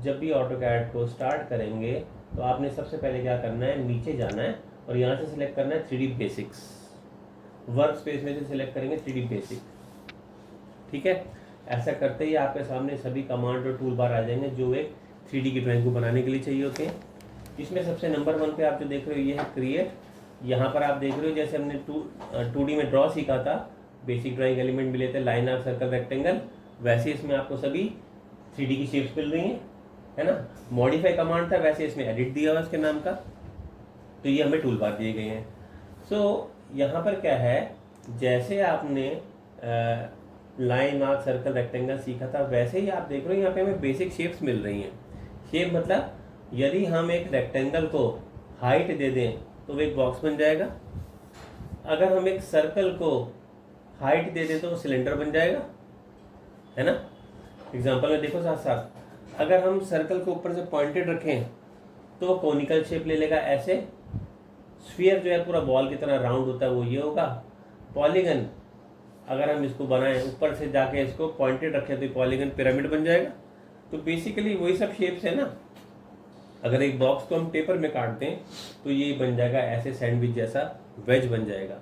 जब भी ऑटोकैड को स्टार्ट करेंगे तो आपने सबसे पहले क्या करना है, नीचे जाना है और यहाँ से सिलेक्ट करना है 3D बेसिक्स। वर्क स्पेस में से सिलेक्ट करेंगे 3D बेसिक, ठीक है। ऐसा करते ही आपके सामने सभी कमांड और टूल बार आ जाएंगे जो एक 3D की ड्राइंग को बनाने के लिए चाहिए होते हैं। इसमें सबसे नंबर 1 पे आप जो देख रहे हो ये है क्रिएट। यहाँ पर आप देख रहे हो जैसे हमने 2D में ड्रॉ सीखा था, बेसिक ड्राइंग एलिमेंट मिले थे, लाइन आर्क, सर्कल, रेक्टेंगल, वैसे इसमें आपको सभी 3D की शेप्स मिल रही हैं, है ना। मॉडिफाई कमांड था, वैसे इसमें एडिट दिया हुआ उसके नाम का, तो ये हमें टूल बार दिए गए हैं। सो यहाँ पर क्या है, जैसे आपने लाइन आर्क सर्कल रेक्टेंगल सीखा था वैसे ही आप देख रहे हो यहाँ पे हमें बेसिक शेप्स मिल रही हैं। शेप मतलब यदि हम एक रेक्टेंगल को हाइट दे दें तो वो एक बॉक्स बन जाएगा, अगर हम एक सर्कल को हाइट दे दें तो वो सिलेंडर बन जाएगा, है ना। एग्जांपल में देखो साथ साथ, अगर हम सर्कल को ऊपर से पॉइंटेड रखें तो कोनिकल शेप ले लेगा ऐसे, स्फीयर जो है पूरा बॉल की तरह राउंड होता है वो ये होगा, पॉलीगन अगर हम इसको बनाएं ऊपर से जाके इसको पॉइंटेड रखें तो पॉलीगन पिरामिड बन जाएगा। तो बेसिकली वही सब शेप्स है ना। अगर एक बॉक्स को हम पेपर में काट दें तो ये बन जाएगा ऐसे सैंडविच जैसा वेज बन जाएगा।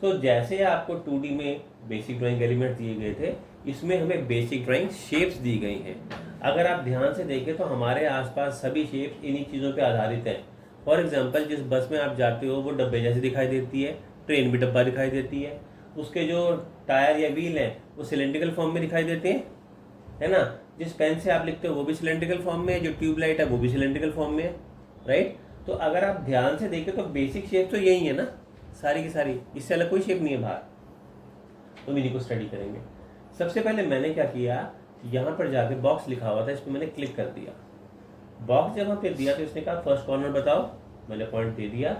तो जैसे आपको 2D में बेसिक ड्राइंग एलिमेंट दिए गए थे, इसमें हमें बेसिक ड्राइंग शेप्स दी गई हैं। अगर आप ध्यान से देखें तो हमारे आसपास सभी शेप्स इन्हीं चीज़ों पे आधारित हैं। फॉर एग्जांपल जिस बस में आप जाते हो वो डब्बे जैसी दिखाई देती है, ट्रेन भी डब्बा दिखाई देती है, उसके जो टायर या व्हील हैं वो सिलेंड्रिकल फॉर्म में दिखाई देते हैं, है ना। जिस पेन से आप लिखते हो वो भी सिलेंड्रिकल फॉर्म में है, जो ट्यूबलाइट है वो भी सिलेंड्रिकल फॉर्म में है, राइट। तो अगर आप ध्यान से देखें तो बेसिक शेप तो यही है ना, सारी की सारी, इससे अलग कोई शेप नहीं है बाहर। तो इन्हीं को स्टडी करेंगे। सबसे पहले मैंने क्या किया, यहाँ पर जाके बॉक्स लिखा हुआ था, इस पर मैंने क्लिक कर दिया। बॉक्स जब पे दिया तो इसने कहा फर्स्ट कॉर्नर बताओ, मैंने पॉइंट दे दिया।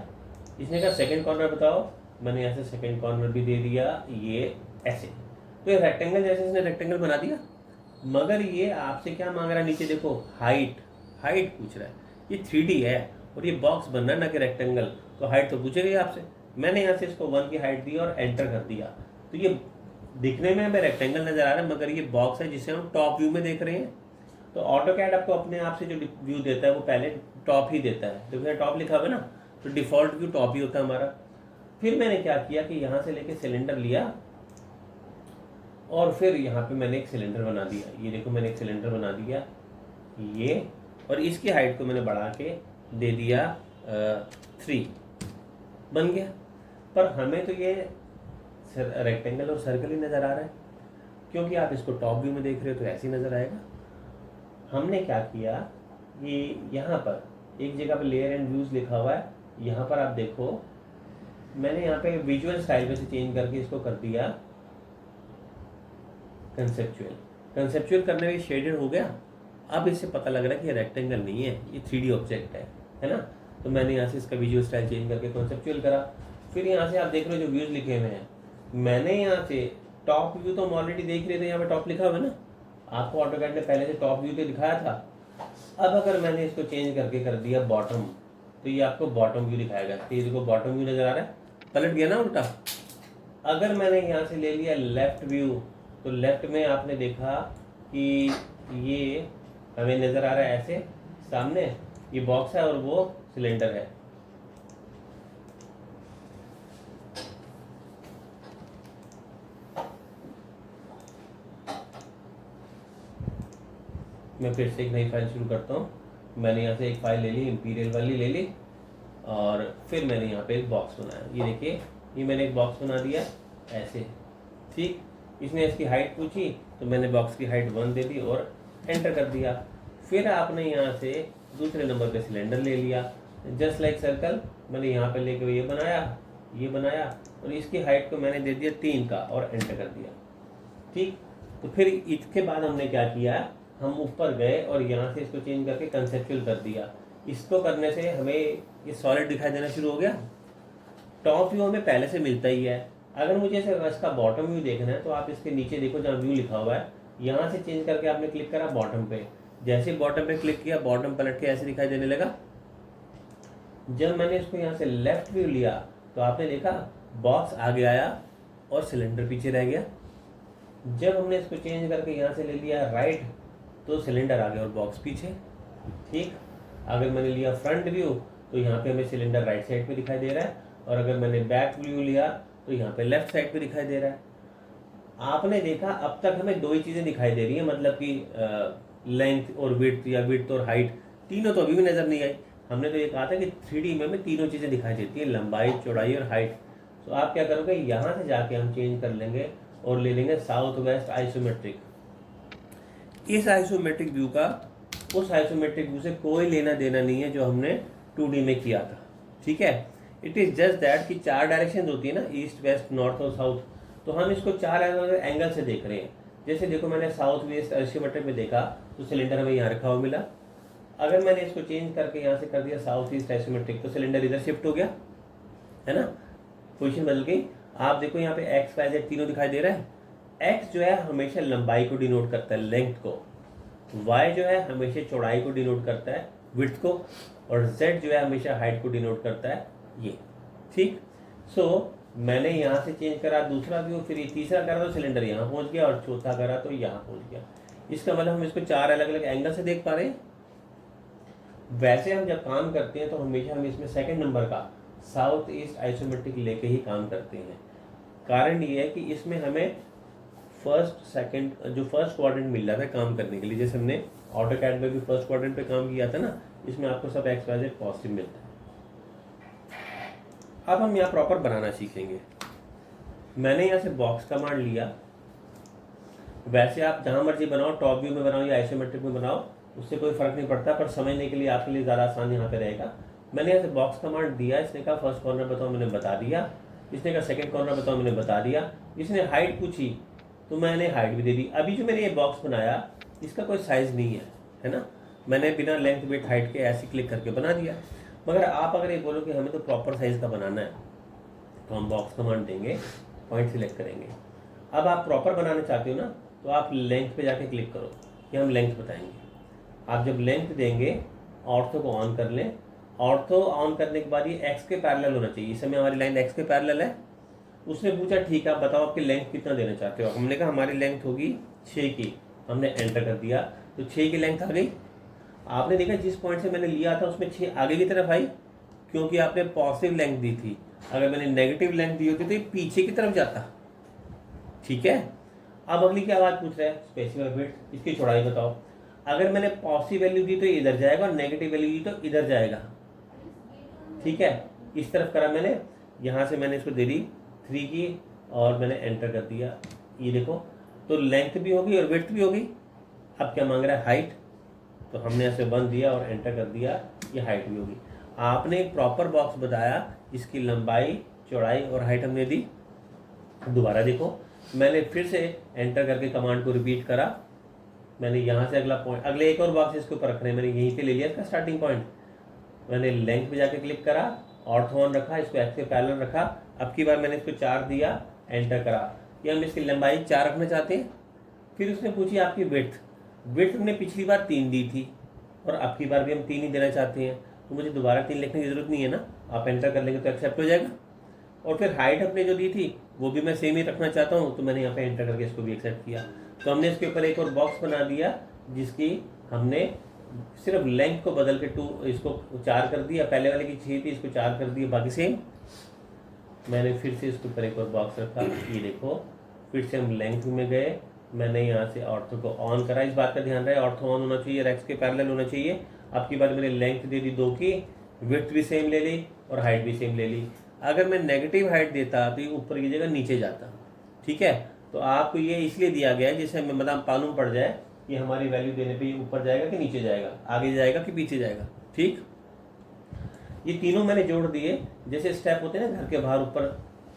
इसने कहा सेकंड कॉर्नर बताओ, मैंने ऐसे सेकंड कॉर्नर भी दे दिया, ये ऐसे। तो ये रेक्टेंगल जैसे इसने रेक्टेंगल बना दिया। मगर ये आपसे क्या मांग रहा है, नीचे देखो हाइट, हाइट पूछ रहा है। ये 3D है और ये बॉक्स बनना है ना कि रेक्टेंगल, तो हाइट तो पूछेगा ही आपसे। मैंने यहाँ से इसको 1 की हाइट दी और एंटर कर दिया। तो ये दिखने में हमें रेक्टेंगल नजर आ रहा है मगर ये बॉक्स है जिसे हम टॉप व्यू में देख रहे हैं। तो ऑटोकैड आपको अपने आप से जो व्यू देता है वो पहले टॉप ही देता है, तो टॉप लिखा हुआ है ना, तो डिफॉल्ट व्यू टॉप ही होता है हमारा। फिर मैंने क्या किया कि यहाँ से लेके सिलेंडर लिया और फिर यहाँ पे मैंने एक सिलेंडर बना दिया। ये देखो मैंने एक सिलेंडर बना दिया ये, और इसकी हाइट को मैंने बढ़ा के दे दिया 3, बन गया। पर हमें तो ये रेक्टेंगल और सर्कल ही नज़र आ रहा है, क्योंकि आप इसको टॉप व्यू में देख रहे हो तो ऐसे ही नज़र आएगा। हमने क्या किया, ये यहाँ पर एक जगह पे लेयर एंड व्यूज लिखा हुआ है, यहाँ पर आप देखो मैंने यहाँ पे विजुअल स्टाइल में से चेंज करके इसको कर दिया कंसेप्चुअल। कंसेप्चुअल करने में शेडेड हो गया। अब इससे पता लग रहा है कि ये रेक्टेंगल नहीं है, ये 3D ऑब्जेक्ट है ना। तो मैंने यहाँ से इसका विजुअल स्टाइल चेंज करके कंसेप्चुअल करा। फिर यहाँ से आप देख रहे हो जो व्यूज लिखे हुए हैं, मैंने यहाँ से टॉप व्यू तो हम ऑलरेडी देख रहे थे, यहाँ पे टॉप लिखा हुआ है ना, आपको ऑटोकैड ने पहले से टॉप व्यू तो दिखाया था। अब अगर मैंने इसको चेंज करके कर दिया बॉटम, तो ये आपको बॉटम व्यू दिखाएगा। तो ये देखो बॉटम व्यू नजर आ रहा है, पलट गया ना उल्टा। अगर मैंने यहाँ से ले लिया लेफ्ट व्यू, तो लेफ्ट में आपने देखा कि ये हमें नजर आ रहा है ऐसे, सामने ये बॉक्स है और वो सिलेंडर है। मैं फिर से एक नई फाइल शुरू करता हूँ। मैंने यहाँ से एक फाइल ले ली, इंपीरियल वाली ले ली, और फिर मैंने यहाँ पे एक बॉक्स बनाया। ये देखिए, ये मैंने एक बॉक्स बना दिया ऐसे, ठीक। इसने इसकी हाइट पूछी तो मैंने बॉक्स की हाइट 1 दे दी और एंटर कर दिया। फिर आपने यहाँ से दूसरे नंबर पे सिलेंडर ले लिया, जस्ट लाइक सर्कल, मैंने यहाँ पे लेके ये बनाया और इसकी हाइट को मैंने दे दिया 3 का और एंटर कर दिया, ठीक। तो फिर इसके बाद हमने क्या किया, हम ऊपर गए और यहाँ से इसको चेंज करके कंसेप्चुअल कर दिया। इसको करने से हमें ये सॉलिड दिखाई देना शुरू हो गया। टॉप व्यू हमें पहले से मिलता ही है। अगर मुझे इसका बॉटम व्यू देखना है तो आप इसके नीचे देखो जहाँ व्यू लिखा हुआ है, यहाँ से चेंज करके आपने क्लिक करा बॉटम पे। जैसे बॉटम पे क्लिक किया, बॉटम पलट के ऐसे दिखाई देने लगा। जब मैंने इसको यहाँ से लेफ्ट व्यू लिया तो आपने देखा बॉक्स आगे आया और सिलेंडर पीछे रह गया। जब हमने इसको चेंज करके यहाँ से ले लिया राइट, तो सिलेंडर आगे और बॉक्स पीछे। ठीक। अगर मैंने लिया फ्रंट व्यू तो यहाँ पे हमें सिलेंडर राइट साइड पे दिखाई दे रहा है, और अगर मैंने बैक व्यू लिया तो यहाँ पे लेफ्ट साइड पे दिखाई दे रहा है। आपने देखा अब तक हमें दो ही चीज़ें दिखाई दे रही है, मतलब कि लेंथ और विड्थ या विड्थ और हाइट, तीनों तो अभी भी नज़र नहीं आई। हमने तो ये कहा था कि 3D में हमें तीनों चीज़ें दिखाई देती है, लंबाई, चौड़ाई और हाइट। तो आप क्या करोगे, यहाँ से जाके हम चेंज कर लेंगे और ले लेंगे साउथ वेस्ट आइसोमेट्रिक। इस आइसोमेट्रिक व्यू का उस आइसोमेट्रिक व्यू से कोई लेना देना नहीं है जो हमने 2D में किया था। ठीक है, इट इज़ जस्ट दैट कि 4 डायरेक्शन होती है ना, ईस्ट वेस्ट नॉर्थ और साउथ, तो हम इसको 4 अलग अलग एंगल से देख रहे हैं। जैसे देखो, मैंने साउथ वेस्ट आइसोमेट्रिक में देखा तो सिलेंडर हमें यहाँ रखा हुआ मिला। अगर मैंने इसको चेंज करके यहाँ से कर दिया साउथ ईस्ट आइसोमेट्रिक तो सिलेंडर इधर शिफ्ट हो गया, है ना, पोजीशन बदल गई। आप देखो यहाँ पे एक्स वाई जेड तीनों दिखाई दे रहा है। एक्स जो है हमेशा लंबाई को डिनोट करता है, लेंथ को। वाई जो है हमेशा चौड़ाई को डिनोट करता है, विड्थ को। और जेड जो है हमेशा हाइट को डिनोट करता है, ये। ठीक। सो मैंने यहाँ से चेंज करा दूसरा व्यू, फिर ये तीसरा करा तो सिलेंडर यहाँ पहुँच गया, और चौथा करा तो यहाँ पहुँच गया। इसका मतलब हम इसको 4 अलग अलग एंगल से देख पा रहे हैं। वैसे हम जब काम करते हैं तो हमेशा हम इसमें सेकंड नंबर का साउथ ईस्ट आइसोमेट्रिक लेके ही काम करते हैं। कारण ये है कि इसमें हमें फर्स्ट सेकंड जो फर्स्ट क्वाड्रेंट मिल रहा था काम करने के लिए, जैसे हमने ऑटोकैड में भी फर्स्ट क्वाड्रेंट पे काम किया था ना, इसमें आपको सब एक्स वाई जेड पॉजिटिव मिलता है। अब हम यहाँ प्रॉपर बनाना सीखेंगे। मैंने यहाँ से बॉक्स कमांड लिया। वैसे आप जहाँ मर्जी बनाओ, टॉप व्यू में बनाओ या आइसोमेट्रिक में बनाओ, उससे कोई फर्क नहीं पड़ता, पर समझने के लिए आपके लिए ज़्यादा आसान यहाँ पे रहेगा। मैंने यहाँ से बॉक्स कमांड दिया, इसने कहा फर्स्ट कॉर्नर बताओ, मैंने बता दिया। इसने कहा सेकंड कॉर्नर बताओ, मैंने बता दिया। इसने हाइट पूछी तो मैंने हाइट भी दे दी। अभी जो मैंने ये बॉक्स बनाया इसका कोई साइज़ नहीं है ना, मैंने बिना लेंथ विड्थ हाइट के ऐसे क्लिक करके बना दिया। मगर आप अगर ये बोलो कि हमें तो प्रॉपर साइज़ का बनाना है, तो हम बॉक्स कमांड देंगे, पॉइंट सिलेक्ट करेंगे। अब आप प्रॉपर बनाना चाहते हो ना, तो आप लेंथ पे जाके क्लिक करो कि हम लेंथ बताएंगे। आप जब लेंथ देंगे, ऑर्थो को ऑन कर लें। ऑर्थो ऑन करने के बाद ये एक्स के पैरेलल होना चाहिए। इस समय हमारी लाइन एक्स के पैरेलल है। उसने पूछा ठीक है, आप बताओ आपकी लेंथ कितना देना चाहते हो। हमने कहा हमारी लेंथ होगी 6 की। हमने एंटर कर दिया तो 6 की लेंथ आ गई। आपने देखा जिस पॉइंट से मैंने लिया था उसमें 6 आगे की तरफ आई, क्योंकि आपने पॉजिटिव लेंथ दी थी। अगर मैंने नेगेटिव लेंथ दी होती तो ये पीछे की तरफ जाता। ठीक है। अब अगली क्या बात पूछ रहा है, स्पेसिफाई विड्थ, इसकी चौड़ाई बताओ। अगर मैंने पॉजिटिव वैल्यू दी तो इधर जाएगा, और नेगेटिव वैल्यू दी तो इधर जाएगा। ठीक है, इस तरफ करा मैंने। यहाँ से मैंने इसको दे दी 3 की, और मैंने एंटर कर दिया। ये देखो, तो लेंथ भी होगी और विड्थ भी होगी। अब क्या मांग रहा है, हाइट, तो हमने ऐसे 1 दिया और एंटर कर दिया, ये हाइट भी होगी। आपने एक प्रॉपर बॉक्स बताया, इसकी लंबाई, चौड़ाई और हाइट हमने दी। दोबारा देखो, मैंने फिर से एंटर करके कमांड को रिपीट करा। मैंने यहाँ से अगला पॉइंट, अगले एक और बॉक्स इसके ऊपर रखने, मैंने यहीं पे ले लिया इसका स्टार्टिंग पॉइंट। मैंने लेंथ पे जाके क्लिक करा, ऑर्थो ऑन रखा, इसको एक्स के पैरेलल रखा। अब की बार मैंने इसको 4 दिया, एंटर करा। कि हम इसकी लंबाई 4 रखना चाहते हैं। फिर उसने पूछी आपकी विड्थ। विड्थ हमने पिछली बार 3 दी थी, और अब की बार भी हम 3 ही देना चाहते हैं, तो मुझे दोबारा 3 लिखने की जरूरत नहीं है ना। आप एंटर कर लेंगे तो एक्सेप्ट हो जाएगा। और फिर हाइट अपने जो दी थी वो भी मैं सेम ही रखना चाहता हूँ, तो मैंने यहाँ पे एंटर करके इसको भी एक्सेप्ट किया। तो हमने इसके ऊपर एक और बॉक्स बना दिया, जिसकी हमने सिर्फ लेंथ को बदल के 2 इसको 4 कर दिया। पहले वाले की 6 थी, इसको 4 कर दिया, बाकी सेम। मैंने फिर से इसके ऊपर एक और बॉक्स रखा। ये देखो, फिर से हम लेंथ में गए। मैंने यहाँ से ऑर्थो को ऑन करा। इस बात का ध्यान रहे, ऑर्थो ऑन होना चाहिए, एक्स के पैरेलल होना चाहिए। अब की बार मैंने लेंथ दे दी 2 की, विड्थ भी सेम ले ली और हाइट भी सेम ले ली। अगर मैं नेगेटिव हाइट देता तो ये ऊपर की जगह नीचे जाता। ठीक है, तो आपको ये इसलिए दिया गया है जिससे हमें मतलब मालूम पड़ जाए कि हमारी वैल्यू देने पे ये ऊपर जाएगा कि नीचे जाएगा, आगे जाएगा कि पीछे जाएगा। ठीक, ये तीनों मैंने जोड़ दिए। जैसे स्टेप होते हैं ना घर के बाहर ऊपर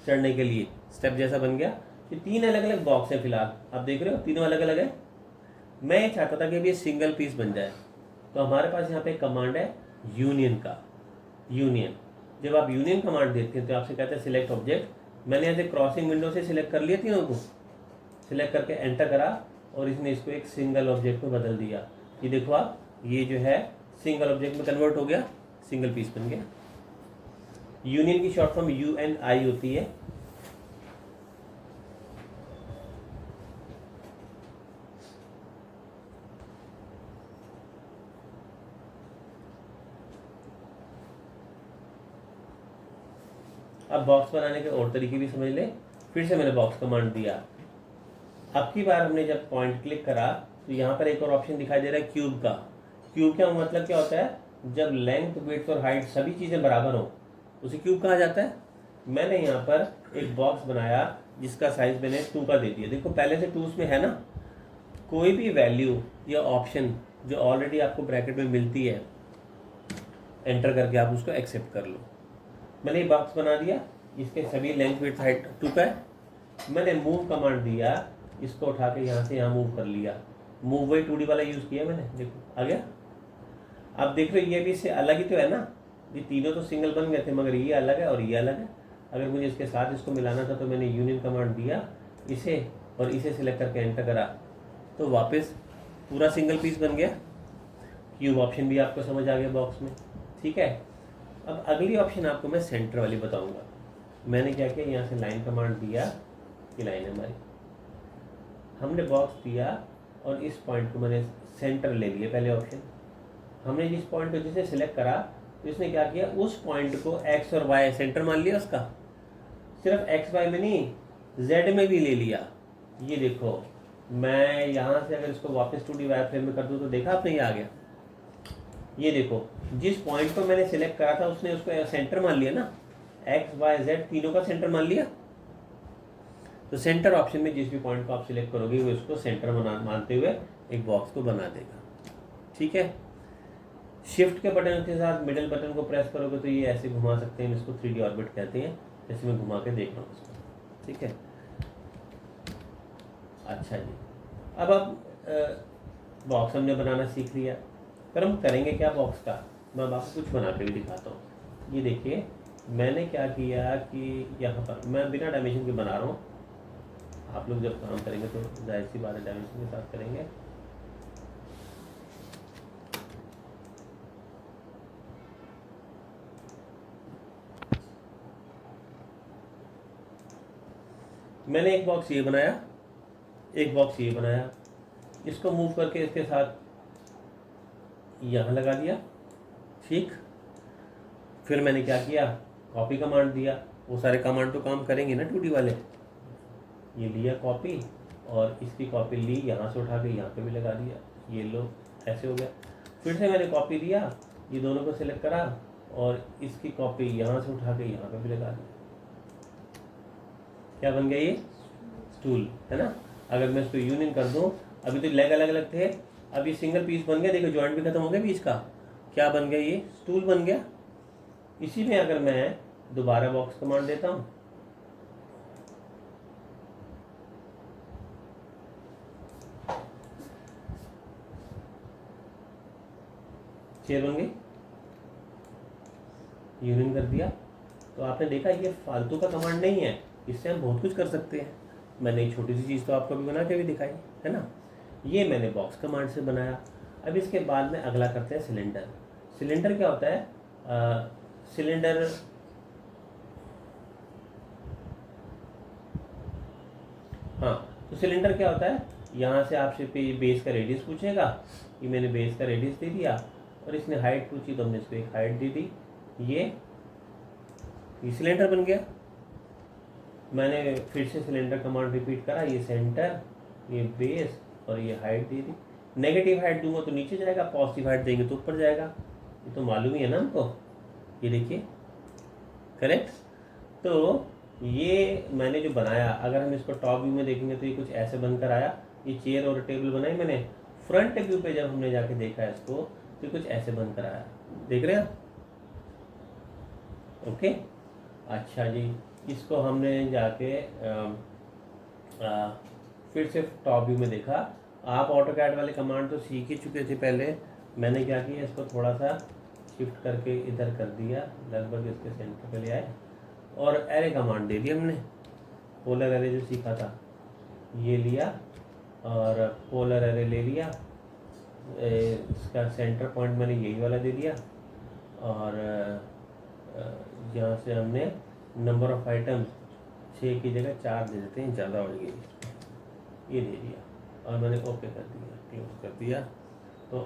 चढ़ने के लिए, स्टेप जैसा बन गया। ये 3 अलग अलग बॉक्स है फिलहाल, आप देख रहे हो, तीनों अलग अलग है। मैं ये चाहता था कि अभी ये सिंगल पीस बन जाए, तो हमारे पास यहाँ पे कमांड है यूनियन का। यूनियन, जब आप यूनियन कमांड देते हैं तो आपसे कहते हैं सिलेक्ट ऑब्जेक्ट। मैंने यहाँ से क्रॉसिंग विंडो से सिलेक्ट कर लिया, तीनों को सिलेक्ट करके एंटर करा, और इसने इसको एक सिंगल ऑब्जेक्ट में बदल दिया। ये देखो आप, ये जो है सिंगल ऑब्जेक्ट में कन्वर्ट हो गया, सिंगल पीस बन गया। यूनियन की शॉर्ट फॉर्म UNI होती है। अब बॉक्स बनाने के और तरीके भी समझ ले। फिर से मैंने बॉक्स कमांड दिया। अब की बार हमने जब पॉइंट क्लिक करा तो यहाँ पर एक और ऑप्शन दिखाई दे रहा है क्यूब का। क्यूब का मतलब क्या होता है, जब लेंथ विड्थ और हाइट सभी चीज़ें बराबर हो उसे क्यूब कहा जाता है। मैंने यहाँ पर एक बॉक्स बनाया जिसका साइज मैंने 2 का दे दिया। देखो पहले से 2 उसमें है ना, कोई भी वैल्यू या ऑप्शन जो ऑलरेडी आपको ब्रैकेट में मिलती है एंटर करके आप उसको एक्सेप्ट कर लो। मैंने ये बॉक्स बना दिया, इसके सभी लेंथ विड्थ हाइट 2 का है। मैंने मूव कमांड दिया, इसको उठा के यहाँ से यहाँ मूव कर लिया। मूव वही 2D वाला यूज़ किया मैंने, देखो आ गया। अब देख रहे हो ये भी इससे अलग ही तो है ना, ये तीनों तो सिंगल बन गए थे मगर ये अलग है और ये अलग है। अगर मुझे इसके साथ इसको मिलाना था तो मैंने यूनियन कमांड दिया इसे और इसे सिलेक्ट करके एंटर करा तो वापस पूरा सिंगल पीस बन गया। क्यूब ऑप्शन भी आपको समझ आ गया बॉक्स में, ठीक है। अब अगली ऑप्शन आपको मैं सेंटर वाली बताऊंगा। मैंने क्या किया, यहाँ से लाइन कमांड दिया, ये लाइन है हमारी, हमने बॉक्स दिया और इस पॉइंट को मैंने सेंटर ले लिया। पहले ऑप्शन हमने जिस पॉइंट को जिसे सिलेक्ट करा तो इसने क्या किया, उस पॉइंट को एक्स और वाई सेंटर मान लिया उसका। सिर्फ एक्स वाई में नहीं, जेड में भी ले लिया। ये देखो मैं यहाँ से अगर इसको वापस 2D वाई फ्रेम में कर दूँ तो देखा आपने ये आ गया। ये देखो जिस पॉइंट को मैंने सिलेक्ट करा था उसने उसको सेंटर मान लिया ना, एक्स वाई जेड तीनों का सेंटर मान लिया। तो सेंटर ऑप्शन में जिस भी पॉइंट को आप सिलेक्ट करोगे वो इसको सेंटर मानते हुए एक बॉक्स को बना देगा, ठीक है। शिफ्ट के बटन के साथ मिडिल बटन को प्रेस करोगे तो ये ऐसे घुमा सकते हैं, इसको 3D ऑर्बिट कहते हैं। जैसे मैं घुमा के देख रहा हूँ इसको, ठीक है। अच्छा जी, अब बॉक्स हमने बनाना सीख लिया, पर हम करेंगे क्या बॉक्स का, मैं आपको कुछ बना के भी दिखाता हूँ। ये देखिए मैंने क्या किया कि यहाँ पर मैं बिना डायमेंशन के बना रहा हूँ। आप लोग जब काम करेंगे तो जाहिर सी बात है डायमेंशन के साथ करेंगे। मैंने एक बॉक्स ये बनाया, एक बॉक्स ये बनाया, इसको मूव करके इसके साथ यहाँ लगा दिया, ठीक। फिर मैंने क्या किया, कॉपी कमांड दिया। वो सारे कमांड तो काम करेंगे ना 2D वाले। ये लिया कॉपी और इसकी कॉपी ली, यहाँ से उठा के यहाँ पे भी लगा दिया। ये लो ऐसे हो गया। फिर से मैंने कॉपी दिया, ये दोनों को सिलेक्ट करा और इसकी कॉपी यहाँ से उठा के यहाँ पे भी लगा दी। क्या बन गया, ये स्टूल है ना। अगर मैं इसको यूनियन कर दूं, अभी तो लेग अलग अलग थे, अब ये सिंगल पीस बन गया। देखो जॉइंट भी खत्म हो गया बीच का, क्या बन गया, ये स्टूल बन गया। इसी में अगर मैं दोबारा बॉक्स कमांड देता हूं, चेयर बन गई, यूनियन कर दिया। तो आपने देखा ये फालतू का कमांड नहीं है, इससे हम बहुत कुछ कर सकते हैं। मैंने एक छोटी सी चीज़ तो आपको भी बना के भी दिखाई है ना। ये मैंने बॉक्स कमांड से बनाया। अब इसके बाद में अगला करते हैं सिलेंडर। सिलेंडर क्या होता है, सिलेंडर हाँ, तो सिलेंडर क्या होता है, यहाँ से आपसे बेस का रेडियस पूछेगा। ये मैंने बेस का रेडियस दे दिया और इसने हाइट पूछी तो हमने इसको एक हाइट दे दी। ये सिलेंडर बन गया। मैंने फिर से सिलेंडर कमांड रिपीट करा, ये सेंटर, ये बेस और ये हाइट दे दी। नेगेटिव हाइट दूंगा तो नीचे जाएगा, पॉजिटिव हाइट देंगे तो ऊपर जाएगा। ये तो मालूम ही है ना हमको। ये देखिए करेक्ट। तो ये मैंने जो बनाया, अगर हम इसको टॉप व्यू में देखेंगे तो ये कुछ ऐसे बनकर आया। ये चेयर और टेबल बनाई मैंने। फ्रंट व्यू पे जब हमने जाके देखा इसको तो कुछ ऐसे बनकर आया, देख रहे हैं ओके। अच्छा जी, इसको हमने जाके फिर से टॉप व्यू में देखा। आप ऑटोकैड वाले कमांड तो सीख ही चुके थे पहले। मैंने क्या किया, इसको थोड़ा सा शिफ्ट करके इधर कर दिया, लगभग इसके सेंटर पे ले आए और एरे कमांड दे दी हमने। पोलर एरे जो सीखा था ये लिया और पोलर एरे ले लिया। इसका सेंटर पॉइंट मैंने यही वाला दे दिया और यहाँ से हमने नंबर ऑफ आइटम्स 6 की जगह 4 दे देते हैं, ज़्यादा हो गई, ये दे दिया और मैंने ओके कर दिया, क्लोज कर दिया। तो